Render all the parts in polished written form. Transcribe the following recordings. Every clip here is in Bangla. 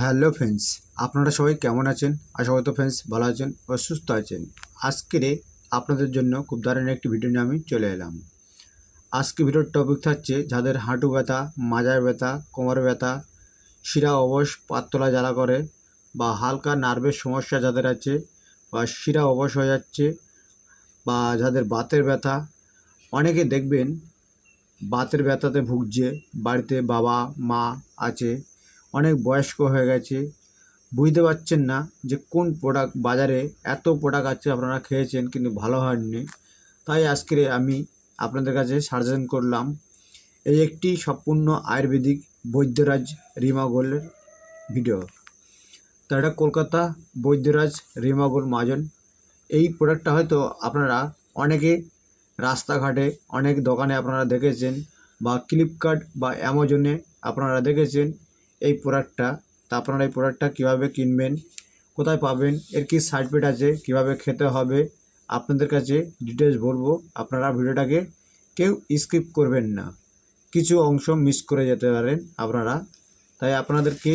হ্যালো ফ্রেন্ডস, আপনারা সবাই কেমন আছেন? আশা করি তো ফ্রেন্ডস ভালো আছেন ও সুস্থ আছেন। আজকের আপনাদের জন্য খুব দারুণ একটি ভিডিও নিয়ে আমি চলে এলাম। আজকে ভিডিওর টপিক থাকছে যাদের হাঁটু ব্যথা, মাজায় ব্যথা, কোমর ব্যথা, শিরা অবশ, পাতলা জ্বালা করে বা হালকা নার্ভের সমস্যা যাদের আছে বা শিরা অবশ হয়ে যাচ্ছে বা যাদের বাতের ব্যথা। অনেকে দেখবেন বাতের ব্যথাতে ভুগছে, বাড়িতে বাবা মা আছে, অনেক বয়স্ক হয়ে গেছে, বুঝতে পারছেন না যে কোন প্রোডাক্ট বাজারে এত প্রোডাক্ট আছে আপনারা খেয়েছেন কিন্তু ভালো হয়নি। তাই আজকে আমি আপনাদের কাছে সাজেশন করলাম এই একটি সম্পূর্ণ আয়ুর্বেদিক বৈদ্যরাজ রিমাগোল্ডের ভিডিও। তো এটা কলকাতা বৈদ্যরাজ রিমাগোল্ড মাজন। এই প্রোডাক্টটা হয়তো আপনারা অনেকে রাস্তাঘাটে অনেক দোকানে আপনারা দেখেছেন বা ফ্লিপকার্ট বা অ্যামাজনে আপনারা দেখেছেন এই প্রোডাক্টটা। তা আপনারা এই প্রোডাক্টটা কীভাবে কিনবেন, কোথায় পাবেন, এর কী সাইড ইফেক্ট আছে, কীভাবে খেতে হবে, আপনাদের কাছে ডিটেলস বলবো। আপনারা ভিডিওটাকে কেউ স্কিপ করবেন না, কিছু অংশ মিস করে যেতে পারেন আপনারা। তাই আপনাদেরকে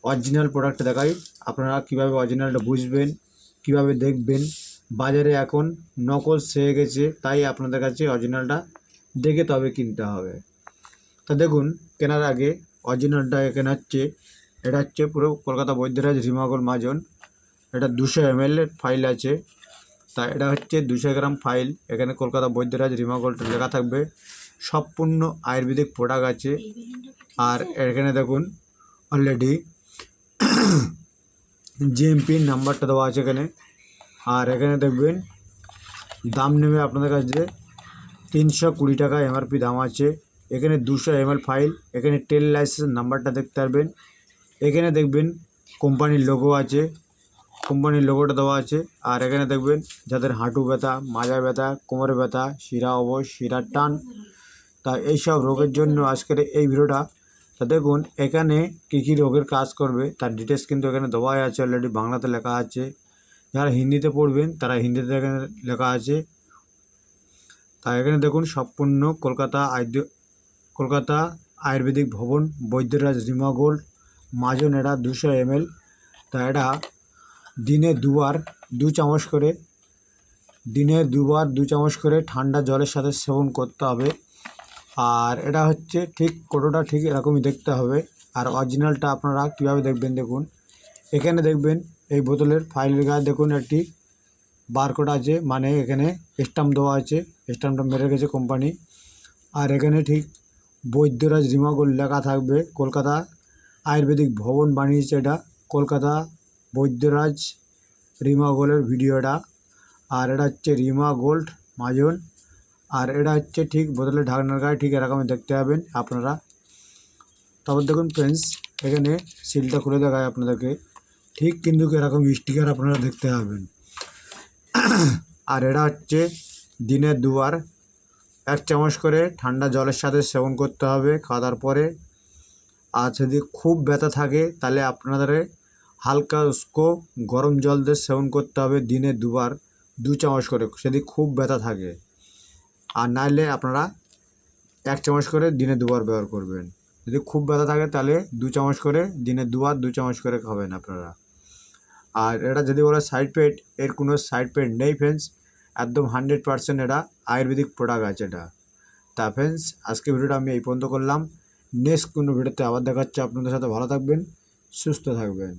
অরিজিনাল প্রোডাক্ট দেখাই, আপনারা কীভাবে অরিজিনালটা বুঝবেন, কীভাবে দেখবেন। বাজারে এখন নকল সেরে গেছে, তাই আপনাদের কাছে অরিজিনালটা দেখে তবে কিনতে হবে। তা দেখুন, কেনার আগে অরিজিনালটা এখানে হচ্ছে, এটা হচ্ছে পুরো কলকাতা বৈদ্যরাজ রিমাগোল্ড মাজন। এটা 200 ml এর ফাইল আছে। তা এটা হচ্ছে 200 গ্রাম ফাইল। এখানে কলকাতা বৈদ্যরাজ রিমাগোল্ড লেখা থাকবে। সম্পূর্ণ আয়ুর্বেদিক প্রোডাক্ট আছে। আর এখানে দেখুন অলরেডি জিএমপি নাম্বারটা দেওয়া আছে এখানে। আর এখানে দেখবেন দাম নেবে আপনাদের কাছে 320 টাকা এমআরপি দাম আছে। এখানে 200 ml ফাইল, এখানে টেল লাইসেন্স নাম্বারটা দেখতে পারবেন। এখানে দেখবেন কোম্পানির লোগো আছে, কোম্পানির লোগোটা দেওয়া আছে। আর এখানে দেখবেন যাদের হাঁটু ব্যথা, মাজা ব্যথা, কোমরে ব্যথা, শিরা অবশ, শিরার টান, তা এইসব রোগের জন্য আজকের এই ভিডিওটা। তা দেখুন এখানে কী কী রোগের কাজ করবে তার ডিটেলস কিন্তু এখানে দেওয়াই আছে, অলরেডি বাংলাতে লেখা আছে। যারা হিন্দিতে পড়বেন তারা হিন্দিতে এখানে লেখা আছে। তা এখানে দেখুন সম্পূর্ণ কলকাতা আয়ুর্বেদিক ভবন বৈদ্যরাজ রিমাগোল্ড মাজন। এটা 200 ml। তা এটা দিনে দুবার 2 চামচ করে, দিনে দুবার 2 চামচ করে ঠান্ডা জলের সাথে সেবন করতে হবে। আর এটা হচ্ছে ঠিক কোটোটা ঠিক এরকমই দেখতে হবে। আর অরিজিনালটা আপনারা কীভাবে দেখবেন দেখুন, এখানে দেখবেন এই বোতলের ফাইলের গায়ে দেখুন একটি বারকোড আছে, মানে এখানে স্ট্যাম্প দেওয়া আছে, স্ট্যাম্পটা মেরে গেছে কোম্পানি। আর এখানে ঠিক বৈদ্যরাজ রিমাগোল্ড লেখা থাকবে। কলকাতা আয়ুর্বেদিক ভবন বানিয়েছে এটা, কলকাতা বৈদ্যরাজ রিমাগোল্ডের ভিডিওটা। আর এটা হচ্ছে রিমাগোল্ড মাজন। আর এটা হচ্ছে ঠিক বোতলের ঢাকনার গায়ে ঠিক এরকমই দেখতে পাবেন আপনারা। তারপর দেখুন ফ্রেন্ডস, এখানে সিলটা খুলে দেখায় আপনাদেরকে, ঠিক কিন্তু এরকম স্টিকার আপনারা দেখতে পাবেন। আর এটা হচ্ছে দিনে দুবার 1 চামচ করে ঠান্ডা জলের সাথে সেবন করতে হবে খাওয়া দাওয়ার পরে। আর যদি খুব ব্যথা থাকে তাহলে আপনাদের হালকা উস্কো গরম জল দিয়ে সেবন করতে হবে দিনে দুবার 2 চামচ করে, যদি খুব ব্যথা থাকে। আর নাইলে আপনারা 1 চামচ করে দিনে দুবার ব্যবহার করবেন। যদি খুব ব্যথা থাকে তাহলে 2 চামচ করে দিনে দুবার 2 চামচ করে খাবেন আপনারা। আর এটা যদি বলে সাইড ইফেক্ট, এর কোনো সাইড ইফেক্ট নেই ফ্রেন্ডস, একদম 100% এটা আয়ুর্বেদিক প্রোডাক্ট আছে এটা। তা ফ্রেন্ডস, আজকে ভিডিওটা আমি এই পর্যন্ত করলাম। নেক্সট কোনো ভিডিওতে আবার দেখা হচ্ছে আপনাদের সাথে। ভালো থাকবেন, সুস্থ থাকবেন।